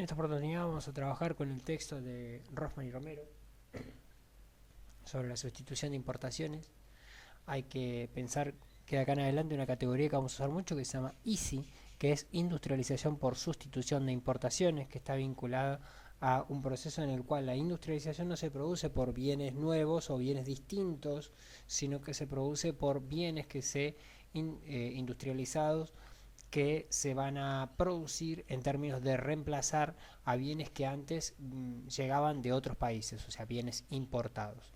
En esta oportunidad vamos a trabajar con el texto de Rothman y Romero sobre la sustitución de importaciones. Hay que pensar que de acá en adelante una categoría que vamos a usar mucho que se llama ISI, que es industrialización por sustitución de importaciones, que está vinculada a un proceso en el cual la industrialización no se produce por bienes nuevos o bienes distintos, sino que se produce por bienes que se industrializados que se van a producir en términos de reemplazar a bienes que antes llegaban de otros países, o sea, bienes importados.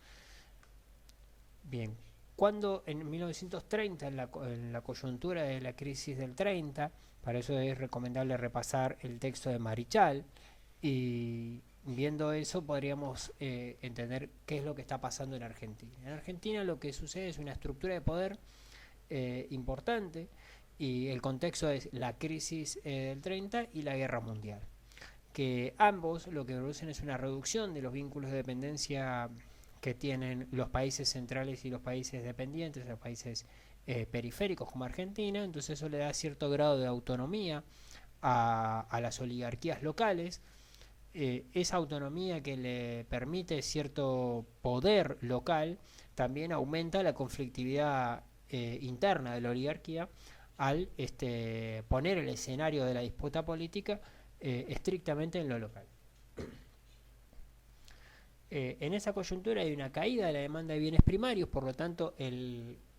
Bien, cuando en 1930, en la coyuntura de la crisis del 30, para eso es recomendable repasar el texto de Marichal, y viendo eso podríamos entender qué es lo que está pasando en Argentina. En Argentina lo que sucede es una estructura de poder importante, y el contexto es la crisis del 30 y la guerra mundial, que ambos lo que producen es una reducción de los vínculos de dependencia que tienen los países centrales y los países dependientes, los países periféricos como Argentina. Entonces eso le da cierto grado de autonomía a las oligarquías locales. Esa autonomía que le permite cierto poder local también aumenta la conflictividad interna de la oligarquía al poner el escenario de la disputa política estrictamente en lo local. En esa coyuntura hay una caída de la demanda de bienes primarios, por lo tanto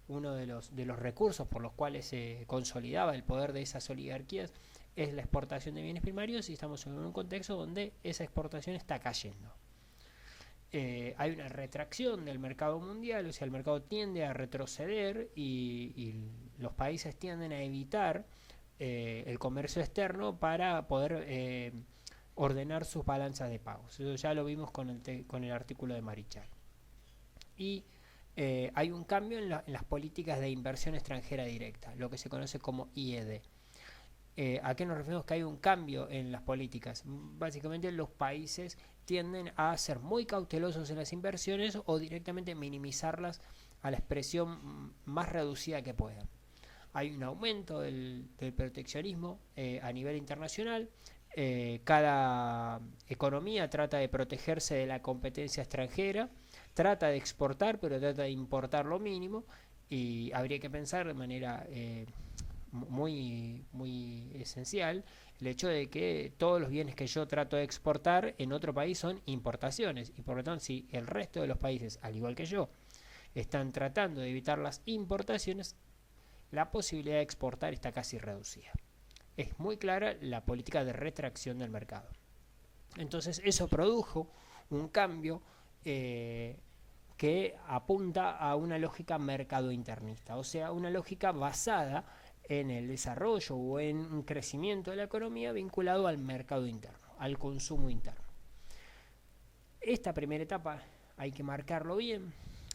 uno de los recursos por los cuales se consolidaba el poder de esas oligarquías es la exportación de bienes primarios, y estamos en un contexto donde esa exportación está cayendo. Hay una retracción del mercado mundial, o sea, el mercado tiende a retroceder y los países tienden a evitar el comercio externo para poder ordenar sus balanzas de pagos. Eso ya lo vimos con el artículo de Marichal. Y hay un cambio en las políticas de inversión extranjera directa, lo que se conoce como IED. ¿A qué nos referimos que hay un cambio en las políticas? Básicamente los países tienden a ser muy cautelosos en las inversiones o directamente minimizarlas a la expresión más reducida que puedan. Hay un aumento del proteccionismo a nivel internacional. Cada economía trata de protegerse de la competencia extranjera, trata de exportar, pero trata de importar lo mínimo, y habría que pensar de manera muy esencial el hecho de que todos los bienes que yo trato de exportar en otro país son importaciones, y por lo tanto si el resto de los países, al igual que yo, están tratando de evitar las importaciones, la posibilidad de exportar está casi reducida. Es muy clara la política de retracción del mercado. Entonces eso produjo un cambio que apunta a una lógica mercado internista, o sea, una lógica basada en el desarrollo o en un crecimiento de la economía vinculado al mercado interno, al consumo interno. Esta primera etapa hay que marcarlo bien.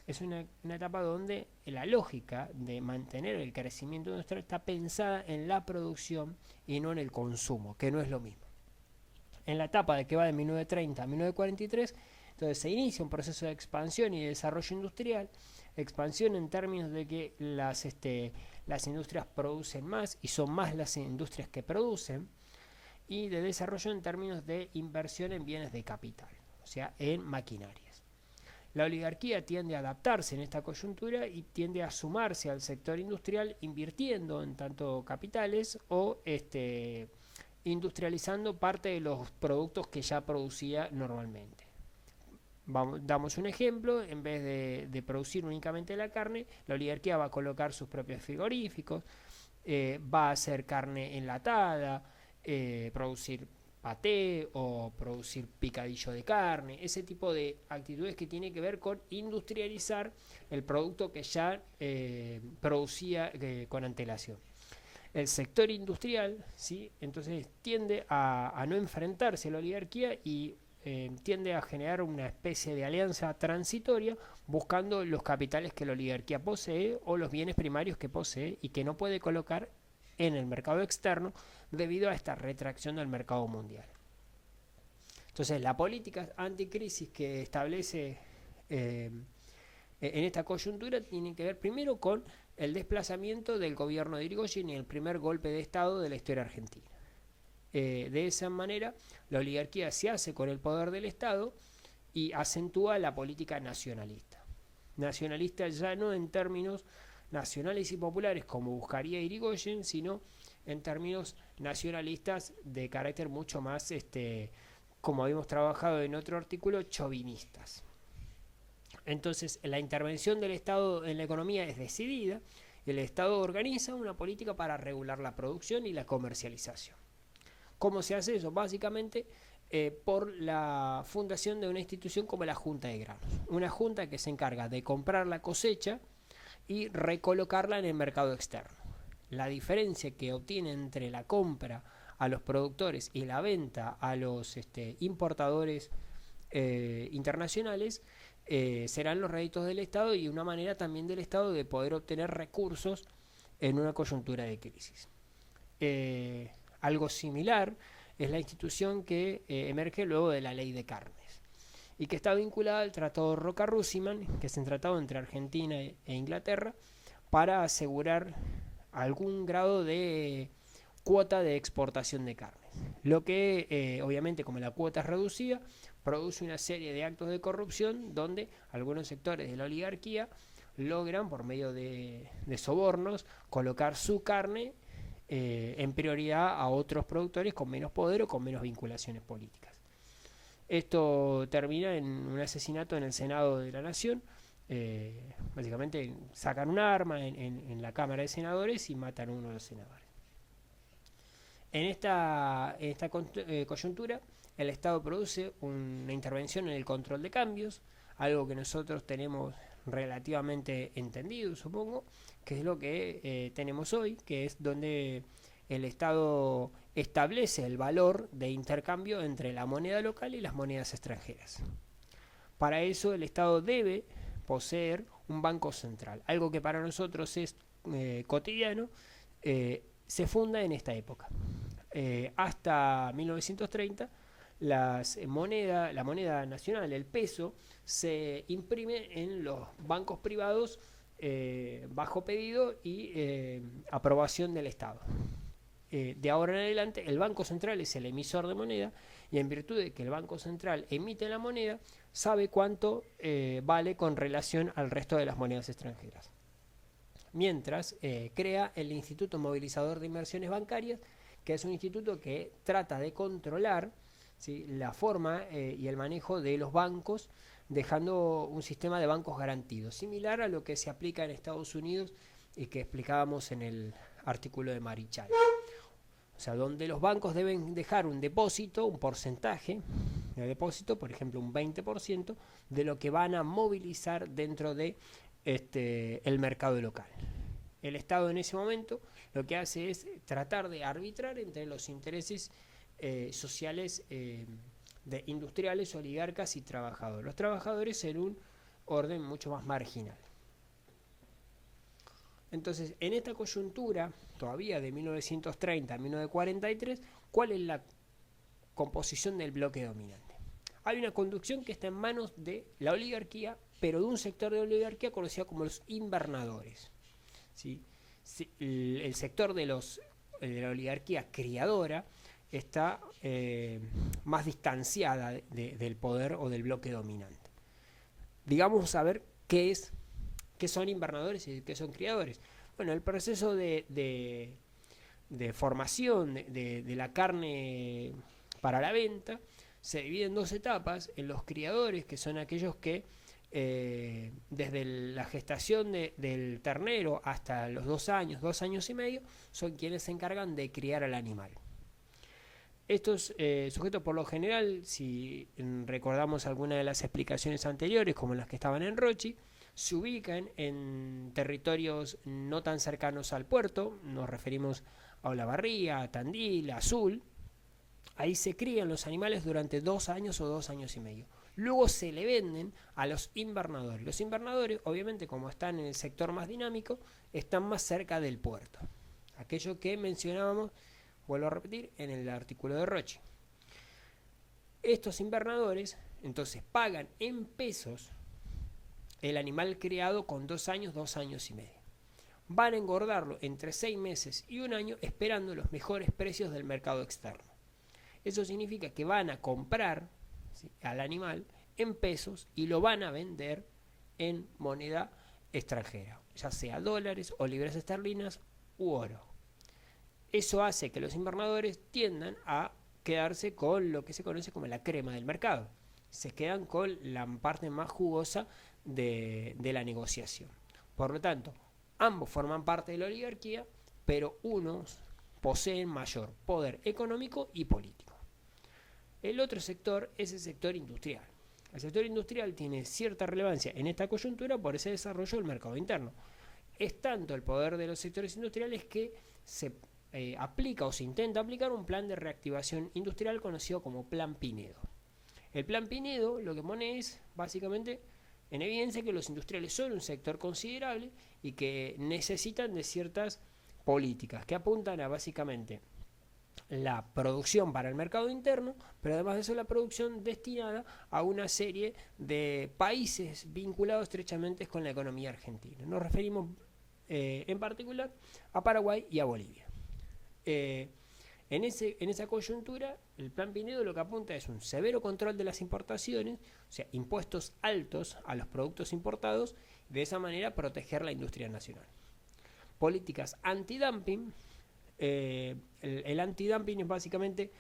Es una etapa donde la lógica de mantener el crecimiento industrial está pensada en la producción y no en el consumo, que no es lo mismo. En la etapa de que va de 1930 a 1943, entonces se inicia un proceso de expansión y de desarrollo industrial. Expansión en términos de que las industrias producen más y son más las industrias que producen, y de desarrollo en términos de inversión en bienes de capital, o sea, en maquinarias. La oligarquía tiende a adaptarse en esta coyuntura y tiende a sumarse al sector industrial invirtiendo en tanto capitales o industrializando parte de los productos que ya producía normalmente. Damos un ejemplo: en vez de producir únicamente la carne, la oligarquía va a colocar sus propios frigoríficos, va a hacer carne enlatada, producir paté o producir picadillo de carne, ese tipo de actitudes que tiene que ver con industrializar el producto que ya producía con antelación. El sector industrial, ¿sí?, entonces tiende a no enfrentarse a la oligarquía y tiende a generar una especie de alianza transitoria buscando los capitales que la oligarquía posee o los bienes primarios que posee y que no puede colocar en el mercado externo debido a esta retracción del mercado mundial. Entonces la política anticrisis que establece en esta coyuntura tiene que ver primero con el desplazamiento del gobierno de Irigoyen y el primer golpe de Estado de la historia argentina. De esa manera, la oligarquía se hace con el poder del Estado y acentúa la política nacionalista. Nacionalista ya no en términos nacionales y populares como buscaría Irigoyen, sino en términos nacionalistas de carácter mucho más, como habíamos trabajado en otro artículo, chauvinistas. Entonces, la intervención del Estado en la economía es decidida y el Estado organiza una política para regular la producción y la comercialización. ¿Cómo se hace eso? Básicamente por la fundación de una institución como la Junta de Granos. Una junta que se encarga de comprar la cosecha y recolocarla en el mercado externo. La diferencia que obtiene entre la compra a los productores y la venta a los importadores internacionales serán los réditos del Estado y una manera también del Estado de poder obtener recursos en una coyuntura de crisis. Algo similar es la institución que emerge luego de la Ley de Carnes y que está vinculada al Tratado Roca-Russiman, que es un tratado entre Argentina e Inglaterra para asegurar algún grado de cuota de exportación de carnes. Lo que, obviamente, como la cuota es reducida, produce una serie de actos de corrupción donde algunos sectores de la oligarquía logran, por medio de sobornos, colocar su carne en prioridad a otros productores con menos poder o con menos vinculaciones políticas. Esto termina en un asesinato en el Senado de la Nación. Básicamente sacan un arma en la Cámara de Senadores y matan a uno de los senadores. En esta coyuntura, el Estado produce una intervención en el control de cambios, algo que nosotros tenemos relativamente entendido, supongo, que es lo que tenemos hoy, que es donde el Estado establece el valor de intercambio entre la moneda local y las monedas extranjeras. Para eso el Estado debe poseer un banco central, algo que para nosotros es cotidiano, se funda en esta época. Hasta 1930 la moneda nacional, el peso, se imprime en los bancos privados bajo pedido y aprobación del Estado. De ahora en adelante el Banco Central es el emisor de moneda y en virtud de que el Banco Central emite la moneda, sabe cuánto vale con relación al resto de las monedas extranjeras. Mientras crea el Instituto Movilizador de Inversiones Bancarias, que es un instituto que trata de controlar, ¿sí?, la forma y el manejo de los bancos, dejando un sistema de bancos garantidos, similar a lo que se aplica en Estados Unidos y que explicábamos en el artículo de Marichal. O sea, donde los bancos deben dejar un depósito, un porcentaje de depósito, por ejemplo un 20%, de lo que van a movilizar dentro de el mercado local. El Estado en ese momento lo que hace es tratar de arbitrar entre los intereses sociales de industriales, oligarcas y trabajadores. Los trabajadores en un orden mucho más marginal. Entonces, en esta coyuntura, todavía de 1930 a 1943, ¿cuál es la composición del bloque dominante? Hay una conducción que está en manos de la oligarquía, pero de un sector de oligarquía conocido como los invernadores. ¿Sí? El sector de la oligarquía criadora está más distanciada del poder o del bloque dominante. Digamos a ver qué son invernadores y qué son criadores. Bueno, el proceso de formación de la carne para la venta se divide en dos etapas. En los criadores, que son aquellos que desde la gestación del ternero hasta los 2 años y medio, son quienes se encargan de criar al animal. Estos sujetos, por lo general, si recordamos alguna de las explicaciones anteriores, como las que estaban en Rochi, se ubican en territorios no tan cercanos al puerto. Nos referimos a Olavarría, a Tandil, a Azul. Ahí se crían los animales durante 2 años o 2 años y medio. Luego se le venden a los invernadores. Los invernadores, obviamente, como están en el sector más dinámico, están más cerca del puerto. Aquello que mencionábamos, vuelvo a repetir, en el artículo de Rochi. Estos invernadores, entonces, pagan en pesos el animal criado con 2 años, 2 años y medio. Van a engordarlo entre 6 meses y 1 año esperando los mejores precios del mercado externo. Eso significa que van a comprar, ¿sí?, al animal en pesos y lo van a vender en moneda extranjera, ya sea dólares o libras esterlinas u oro. Eso hace que los invernadores tiendan a quedarse con lo que se conoce como la crema del mercado. Se quedan con la parte más jugosa de la negociación. Por lo tanto, ambos forman parte de la oligarquía, pero unos poseen mayor poder económico y político. El otro sector es el sector industrial. El sector industrial tiene cierta relevancia en esta coyuntura por ese desarrollo del mercado interno. Es tanto el poder de los sectores industriales que se aplica o se intenta aplicar un plan de reactivación industrial conocido como Plan Pinedo. El Plan Pinedo lo que pone es básicamente en evidencia que los industriales son un sector considerable y que necesitan de ciertas políticas que apuntan a básicamente la producción para el mercado interno, pero además de eso la producción destinada a una serie de países vinculados estrechamente con la economía argentina. Nos referimos en particular a Paraguay y a Bolivia. En esa coyuntura, el Plan Pinedo lo que apunta es un severo control de las importaciones, o sea, impuestos altos a los productos importados, y de esa manera proteger la industria nacional. Políticas antidumping. El antidumping es básicamente,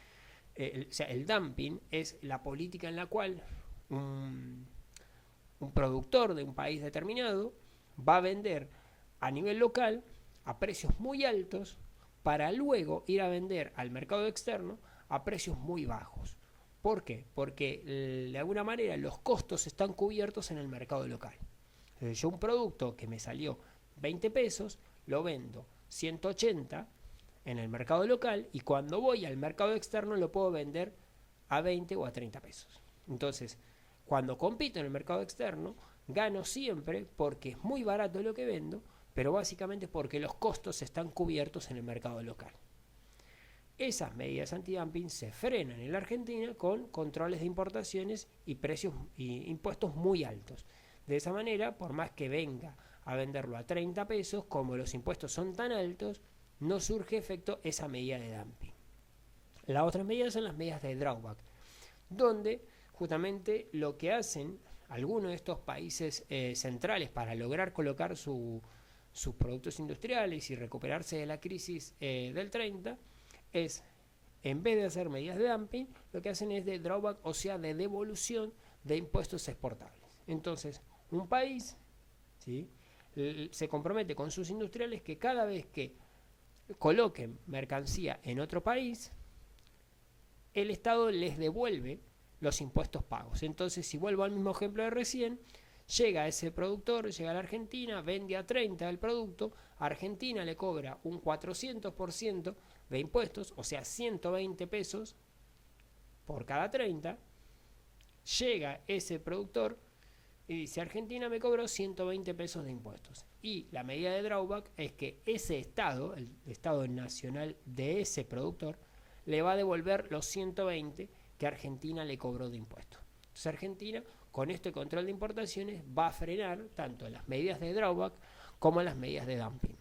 el dumping es la política en la cual un productor de un país determinado va a vender a nivel local a precios muy altos para luego ir a vender al mercado externo a precios muy bajos. ¿Por qué? Porque de alguna manera los costos están cubiertos en el mercado local. Yo un producto que me salió 20 pesos, lo vendo 180 en el mercado local y cuando voy al mercado externo lo puedo vender a 20 o a 30 pesos. Entonces, cuando compito en el mercado externo, gano siempre porque es muy barato lo que vendo, pero básicamente porque los costos están cubiertos en el mercado local. Esas medidas antidumping se frenan en la Argentina con controles de importaciones y precios y impuestos muy altos. De esa manera, por más que venga a venderlo a 30 pesos, como los impuestos son tan altos, no surge efecto esa medida de dumping. Las otras medidas son las medidas de drawback, donde justamente lo que hacen algunos de estos países centrales para lograr colocar sus productos industriales y recuperarse de la crisis del 30 es, en vez de hacer medidas de dumping, lo que hacen es de drawback, o sea, de devolución de impuestos exportables. Entonces, un país, ¿sí?, se compromete con sus industriales que cada vez que coloquen mercancía en otro país, el Estado les devuelve los impuestos pagos. Entonces, si vuelvo al mismo ejemplo de recién, llega ese productor, llega a la Argentina, vende a 30 el producto, Argentina le cobra un 400% de impuestos, o sea, 120 pesos por cada 30, llega ese productor y dice, Argentina me cobró 120 pesos de impuestos. Y la medida de drawback es que ese Estado, el Estado nacional de ese productor, le va a devolver los 120 que Argentina le cobró de impuestos. Entonces Argentina, con este control de importaciones, va a frenar tanto las medidas de drawback como las medidas de dumping.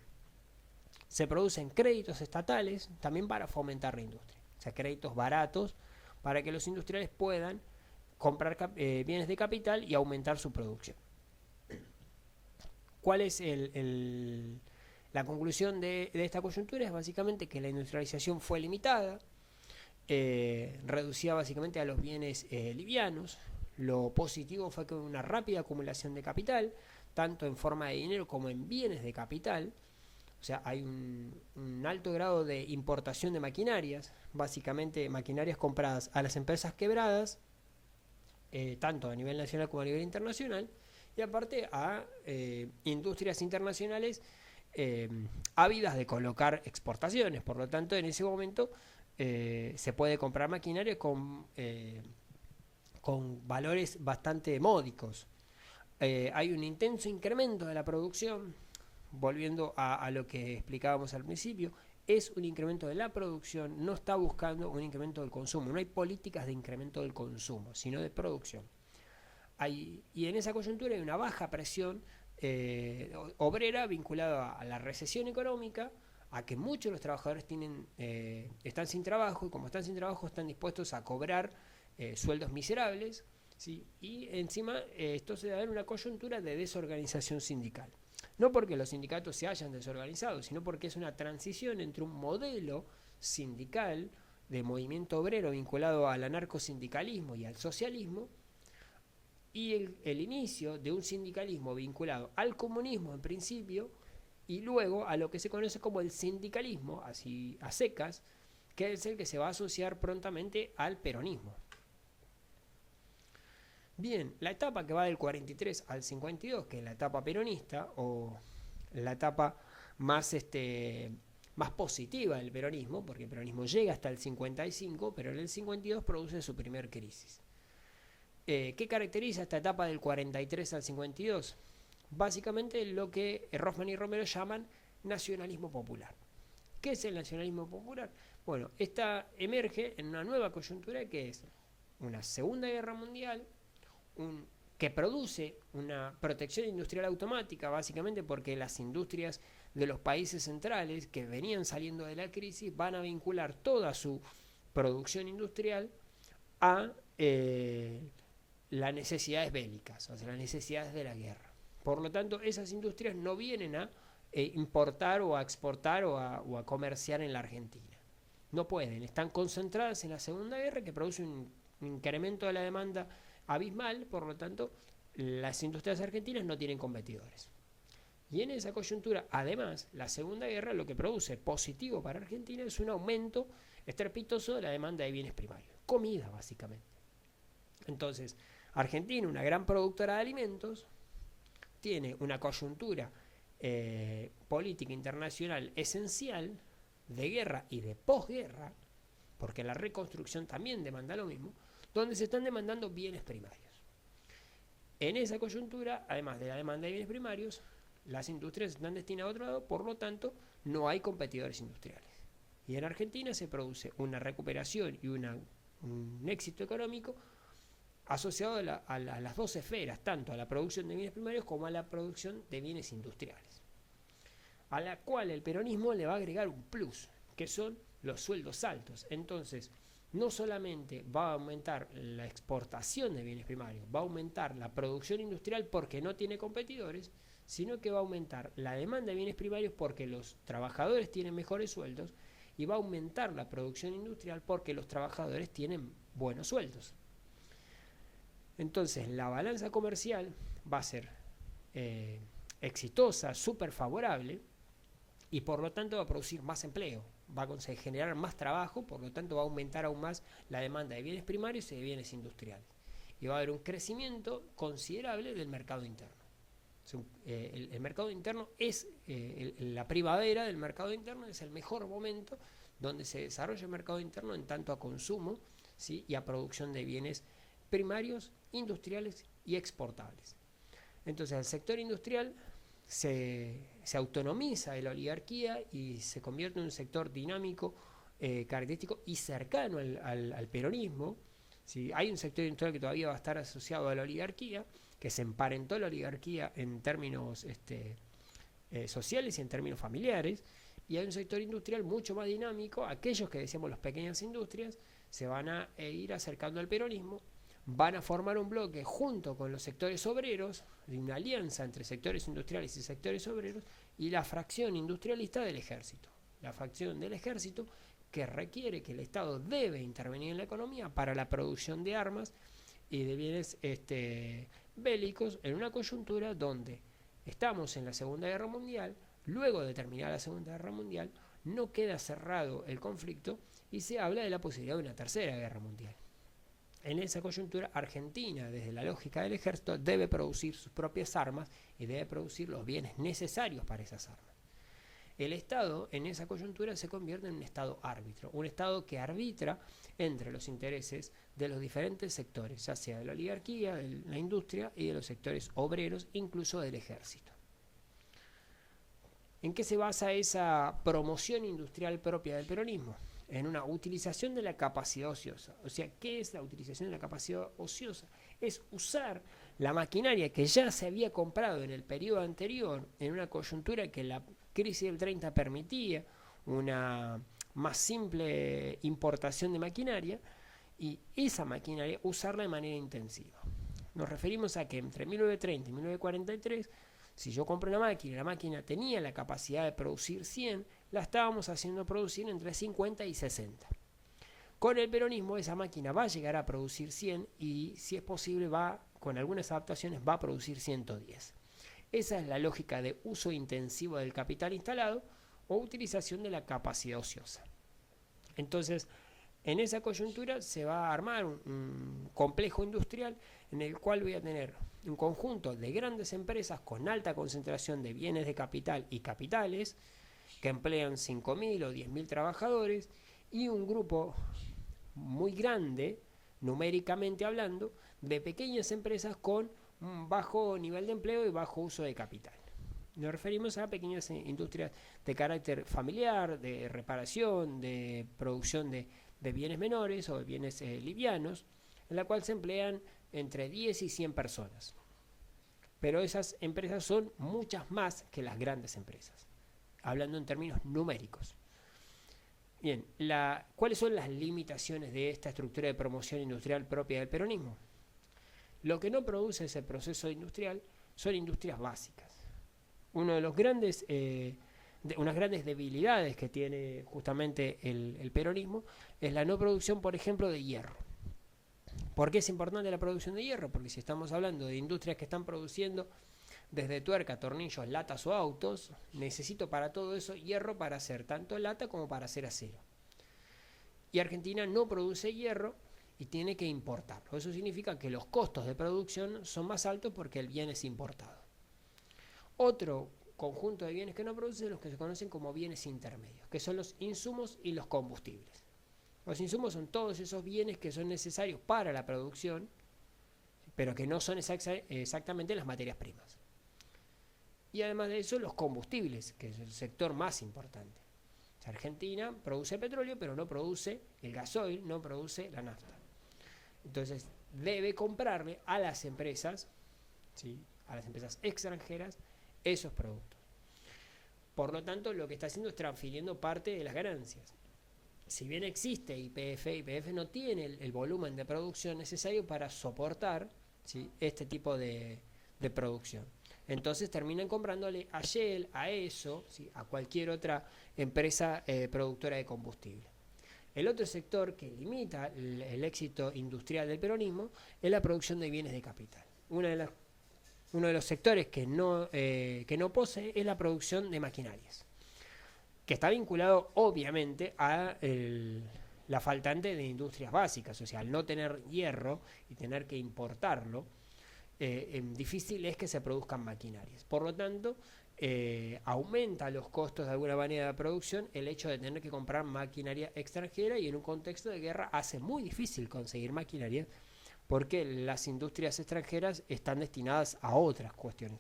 Se producen créditos estatales también para fomentar la industria. O sea, créditos baratos para que los industriales puedan comprar bienes de capital y aumentar su producción. ¿Cuál es la conclusión de esta coyuntura? Es básicamente que la industrialización fue limitada, reducida básicamente a los bienes livianos. Lo positivo fue que hubo una rápida acumulación de capital, tanto en forma de dinero como en bienes de capital. O sea, hay un alto grado de importación de maquinarias, básicamente maquinarias compradas a las empresas quebradas, tanto a nivel nacional como a nivel internacional, y aparte a industrias internacionales ávidas de colocar exportaciones. Por lo tanto, en ese momento se puede comprar maquinaria con valores bastante módicos. Hay un intenso incremento de la producción, volviendo a lo que explicábamos al principio. Es un incremento de la producción, no está buscando un incremento del consumo. No hay políticas de incremento del consumo, sino de producción. Y en esa coyuntura hay una baja presión obrera vinculada a la recesión económica, a que muchos de los trabajadores están sin trabajo, y como están sin trabajo están dispuestos a cobrar sueldos miserables, ¿sí? Y encima esto se da en una coyuntura de desorganización sindical. No porque los sindicatos se hayan desorganizado, sino porque es una transición entre un modelo sindical de movimiento obrero vinculado al anarcosindicalismo y al socialismo, y el inicio de un sindicalismo vinculado al comunismo en principio, y luego a lo que se conoce como el sindicalismo, así a secas, que es el que se va a asociar prontamente al peronismo. Bien, la etapa que va del 43 al 52, que es la etapa peronista, o la etapa más, más positiva del peronismo, porque el peronismo llega hasta el 55, pero en el 52 produce su primer crisis. ¿Qué caracteriza esta etapa del 43 al 52? Básicamente lo que Rothman y Romero llaman nacionalismo popular. ¿Qué es el nacionalismo popular? Bueno, esta emerge en una nueva coyuntura que es una Segunda Guerra Mundial, que produce una protección industrial automática, básicamente porque las industrias de los países centrales que venían saliendo de la crisis van a vincular toda su producción industrial a las necesidades bélicas, o sea, las necesidades de la guerra. Por lo tanto, esas industrias no vienen a importar o a exportar o a comerciar en la Argentina. No pueden, están concentradas en la Segunda Guerra, que produce un incremento de la demanda abismal. Por lo tanto, las industrias argentinas no tienen competidores. Y en esa coyuntura, además, la Segunda Guerra lo que produce positivo para Argentina es un aumento estrepitoso de la demanda de bienes primarios, comida básicamente. Entonces, Argentina, una gran productora de alimentos, tiene una coyuntura política internacional esencial de guerra y de posguerra, porque la reconstrucción también demanda lo mismo, donde se están demandando bienes primarios. En esa coyuntura, además de la demanda de bienes primarios, las industrias están destinadas a otro lado, por lo tanto, no hay competidores industriales. Y en Argentina se produce una recuperación y un éxito económico asociado a las dos esferas, tanto a la producción de bienes primarios como a la producción de bienes industriales, a la cual el peronismo le va a agregar un plus, que son los sueldos altos. Entonces, no solamente va a aumentar la exportación de bienes primarios, va a aumentar la producción industrial porque no tiene competidores, sino que va a aumentar la demanda de bienes primarios porque los trabajadores tienen mejores sueldos, y va a aumentar la producción industrial porque los trabajadores tienen buenos sueldos. Entonces, la balanza comercial va a ser exitosa, súper favorable, y por lo tanto va a producir más empleo, va a generar más trabajo, por lo tanto va a aumentar aún más la demanda de bienes primarios y de bienes industriales. Y va a haber un crecimiento considerable del mercado interno. El mercado interno es la primavera del mercado interno, es el mejor momento donde se desarrolla el mercado interno en tanto a consumo, ¿sí? Y a producción de bienes primarios, industriales y exportables. Entonces, el sector industrial se autonomiza de la oligarquía y se convierte en un sector dinámico, característico y cercano al peronismo. ¿Sí? Hay un sector industrial que todavía va a estar asociado a la oligarquía, que se emparentó a la oligarquía en términos sociales y en términos familiares, y hay un sector industrial mucho más dinámico. Aquellos que decíamos las pequeñas industrias se van a ir acercando al peronismo, van a formar un bloque junto con los sectores obreros, una alianza entre sectores industriales y sectores obreros, y la fracción industrialista del ejército. La fracción del ejército que requiere que el Estado debe intervenir en la economía para la producción de armas y de bienes bélicos, en una coyuntura donde estamos en la Segunda Guerra Mundial. Luego de terminar la Segunda Guerra Mundial, no queda cerrado el conflicto y se habla de la posibilidad de una Tercera Guerra Mundial. En esa coyuntura, Argentina, desde la lógica del ejército, debe producir sus propias armas y debe producir los bienes necesarios para esas armas. El Estado, en esa coyuntura, se convierte en un Estado árbitro, un Estado que arbitra entre los intereses de los diferentes sectores, ya sea de la oligarquía, de la industria y de los sectores obreros, incluso del ejército. ¿En qué se basa esa promoción industrial propia del peronismo? En una utilización de la capacidad ociosa. O sea, ¿qué es la utilización de la capacidad ociosa? Es usar la maquinaria que ya se había comprado en el periodo anterior, en una coyuntura que la crisis del 30 permitía, una más simple importación de maquinaria y esa maquinaria usarla de manera intensiva. Nos referimos a que entre 1930 y 1943, si yo compro una máquina y la máquina tenía la capacidad de producir 100, la estábamos haciendo producir entre 50 y 60. Con el peronismo esa máquina va a llegar a producir 100 y si es posible va, con algunas adaptaciones, va a producir 110. Esa es la lógica de uso intensivo del capital instalado o utilización de la capacidad ociosa. Entonces, en esa coyuntura se va a armar un complejo industrial en el cual voy a tener un conjunto de grandes empresas con alta concentración de bienes de capital y capitales que emplean 5.000 o 10.000 trabajadores y un grupo muy grande, numéricamente hablando, de pequeñas empresas con un bajo nivel de empleo y bajo uso de capital. Nos referimos a pequeñas industrias de carácter familiar, de reparación, de producción de bienes menores o de bienes livianos, en la cual se emplean entre 10 y 100 personas. Pero esas empresas son muchas más que las grandes empresas, hablando en términos numéricos. Bien, ¿cuáles son las limitaciones de esta estructura de promoción industrial propia del peronismo? Lo que no produce ese proceso industrial son industrias básicas. Uno de los grandes, unas grandes debilidades que tiene justamente el peronismo es la no producción, por ejemplo, de hierro. ¿Por qué es importante la producción de hierro? Porque si estamos hablando de industrias que están produciendo desde tuerca, tornillos, latas o autos, necesito para todo eso hierro para hacer tanto lata como para hacer acero. Y Argentina no produce hierro y tiene que importarlo. Eso significa que los costos de producción son más altos porque el bien es importado. Otro conjunto de bienes que no produce son los que se conocen como bienes intermedios, que son los insumos y los combustibles. Los insumos son todos esos bienes que son necesarios para la producción, pero que no son exactamente las materias primas. Y además de eso, los combustibles, que es el sector más importante. O sea, Argentina produce petróleo, pero no produce el gasoil, no produce la nafta. Entonces, debe comprarle a las empresas, ¿sí?, a las empresas extranjeras, esos productos. Por lo tanto, lo que está haciendo es transfiriendo parte de las ganancias. Si bien existe YPF no tiene el volumen de producción necesario para soportar, ¿sí?, este tipo de producción. Entonces terminan comprándole a Shell, a ESSO, ¿sí?, a cualquier otra empresa productora de combustible. El otro sector que limita el éxito industrial del peronismo es la producción de bienes de capital. Uno de los sectores que no posee es la producción de maquinarias, que está vinculado obviamente a la faltante de industrias básicas. O sea, al no tener hierro y tener que importarlo, difícil es que se produzcan maquinarias. Por lo tanto, aumenta los costos de alguna manera de producción el hecho de tener que comprar maquinaria extranjera, y en un contexto de guerra hace muy difícil conseguir maquinaria porque las industrias extranjeras están destinadas a otras cuestiones.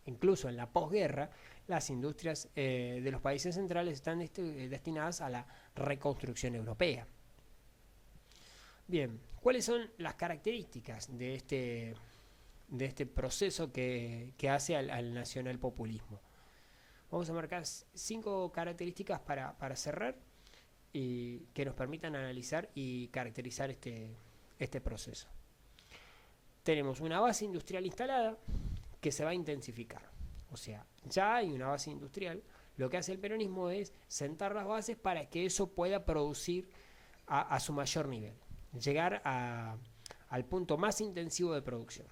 Incluso en la posguerra, las industrias de los países centrales están destinadas a la reconstrucción europea. Bien, ¿cuáles son las características de este proceso que hace al nacionalpopulismo? Vamos a marcar 5 características para cerrar y que nos permitan analizar y caracterizar este proceso. Tenemos una base industrial instalada que se va a intensificar. O sea, ya hay una base industrial. Lo que hace el peronismo es sentar las bases para que eso pueda producir a su mayor nivel, llegar al punto más intensivo de producción.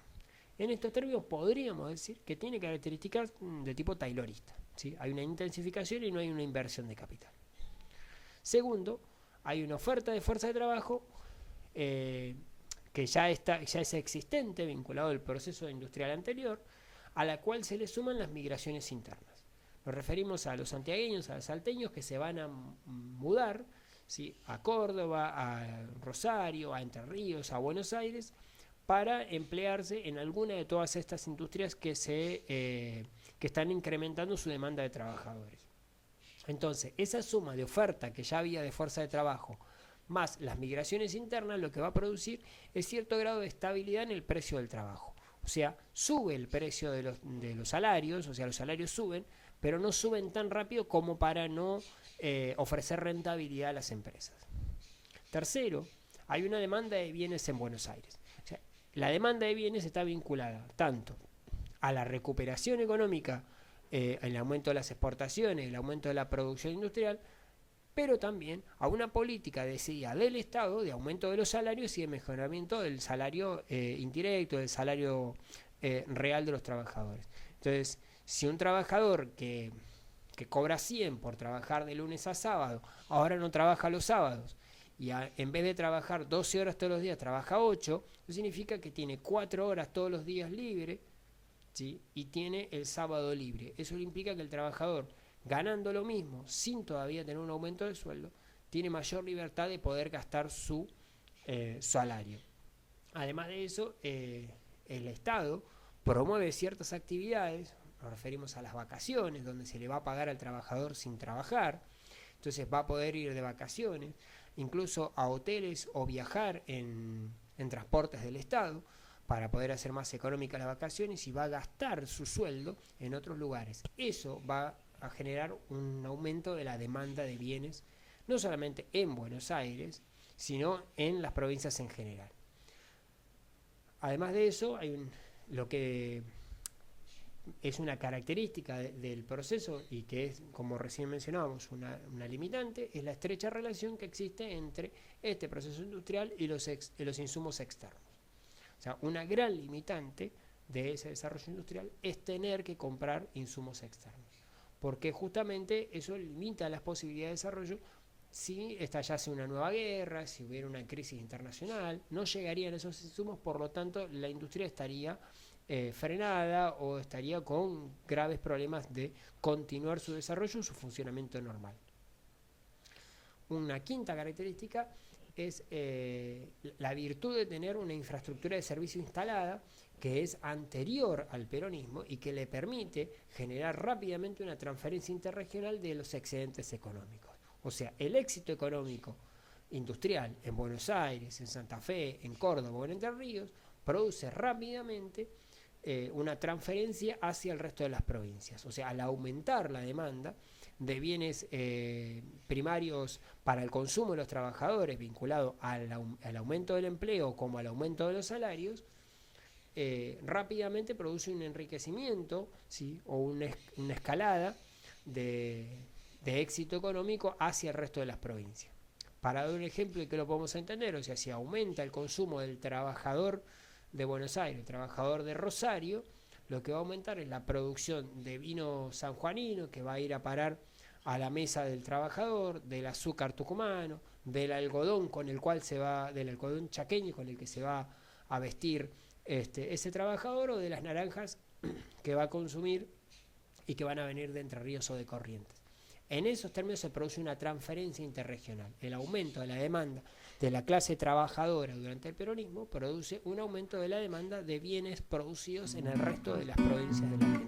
En estos términos podríamos decir que tiene características de tipo taylorista, ¿sí? Hay una intensificación y no hay una inversión de capital. Segundo, hay una oferta de fuerza de trabajo que ya es existente, vinculado al proceso industrial anterior, a la cual se le suman las migraciones internas. Nos referimos a los santiagueños, a los salteños que se van a mudar, ¿sí?, a Córdoba, a Rosario, a Entre Ríos, a Buenos Aires, para emplearse en alguna de todas estas industrias que están incrementando su demanda de trabajadores. Entonces, esa suma de oferta que ya había de fuerza de trabajo, más las migraciones internas, lo que va a producir es cierto grado de estabilidad en el precio del trabajo. O O sea, sube el precio de los salarios, o sea, los salarios suben, pero no suben tan rápido como para no ofrecer rentabilidad a las empresas. Tercero, hay una demanda de bienes en Buenos Aires. O sea, la demanda de bienes está vinculada tanto a la recuperación económica, el aumento de las exportaciones, el aumento de la producción industrial, pero también a una política decidida del Estado de aumento de los salarios y de mejoramiento del salario indirecto, del salario real de los trabajadores. Entonces, si un trabajador que cobra 100 por trabajar de lunes a sábado, ahora no trabaja los sábados, y en vez de trabajar 12 horas todos los días, trabaja 8, eso significa que tiene 4 horas todos los días libre, ¿sí? Y tiene el sábado libre. Eso implica que el trabajador, ganando lo mismo, sin todavía tener un aumento de sueldo, tiene mayor libertad de poder gastar su salario. Además de eso, el Estado promueve ciertas actividades, nos referimos a las vacaciones, donde se le va a pagar al trabajador sin trabajar, entonces va a poder ir de vacaciones, incluso a hoteles o viajar en transportes del Estado, para poder hacer más económicas las vacaciones, y va a gastar su sueldo en otros lugares. Eso va a generar un aumento de la demanda de bienes, no solamente en Buenos Aires, sino en las provincias en general. Además de eso, lo que es una característica del proceso y que es, como recién mencionábamos, una limitante, es la estrecha relación que existe entre este proceso industrial y los insumos externos. O sea, una gran limitante de ese desarrollo industrial es tener que comprar insumos externos, porque justamente eso limita las posibilidades de desarrollo. Si estallase una nueva guerra, si hubiera una crisis internacional, no llegarían esos insumos, por lo tanto la industria estaría frenada o estaría con graves problemas de continuar su desarrollo y su funcionamiento normal. Una quinta característica es la virtud de tener una infraestructura de servicio instalada que es anterior al peronismo y que le permite generar rápidamente una transferencia interregional de los excedentes económicos. O sea, el éxito económico industrial en Buenos Aires, en Santa Fe, en Córdoba o en Entre Ríos produce rápidamente una transferencia hacia el resto de las provincias. O sea, al aumentar la demanda de bienes primarios para el consumo de los trabajadores, vinculado al aumento del empleo como al aumento de los salarios, rápidamente produce un enriquecimiento, ¿sí? O una escalada de éxito económico hacia el resto de las provincias. Para dar un ejemplo y que lo podemos entender, o sea, si aumenta el consumo del trabajador de Buenos Aires, el trabajador de Rosario, lo que va a aumentar es la producción de vino sanjuanino, que va a ir a parar a la mesa del trabajador, del azúcar tucumano, del algodón del algodón chaqueño con el que se va a vestir ese trabajador, o de las naranjas que va a consumir y que van a venir de Entre Ríos o de Corrientes. En esos términos se produce una transferencia interregional. El aumento de la demanda de la clase trabajadora durante el peronismo produce un aumento de la demanda de bienes producidos en el resto de las provincias de la Argentina.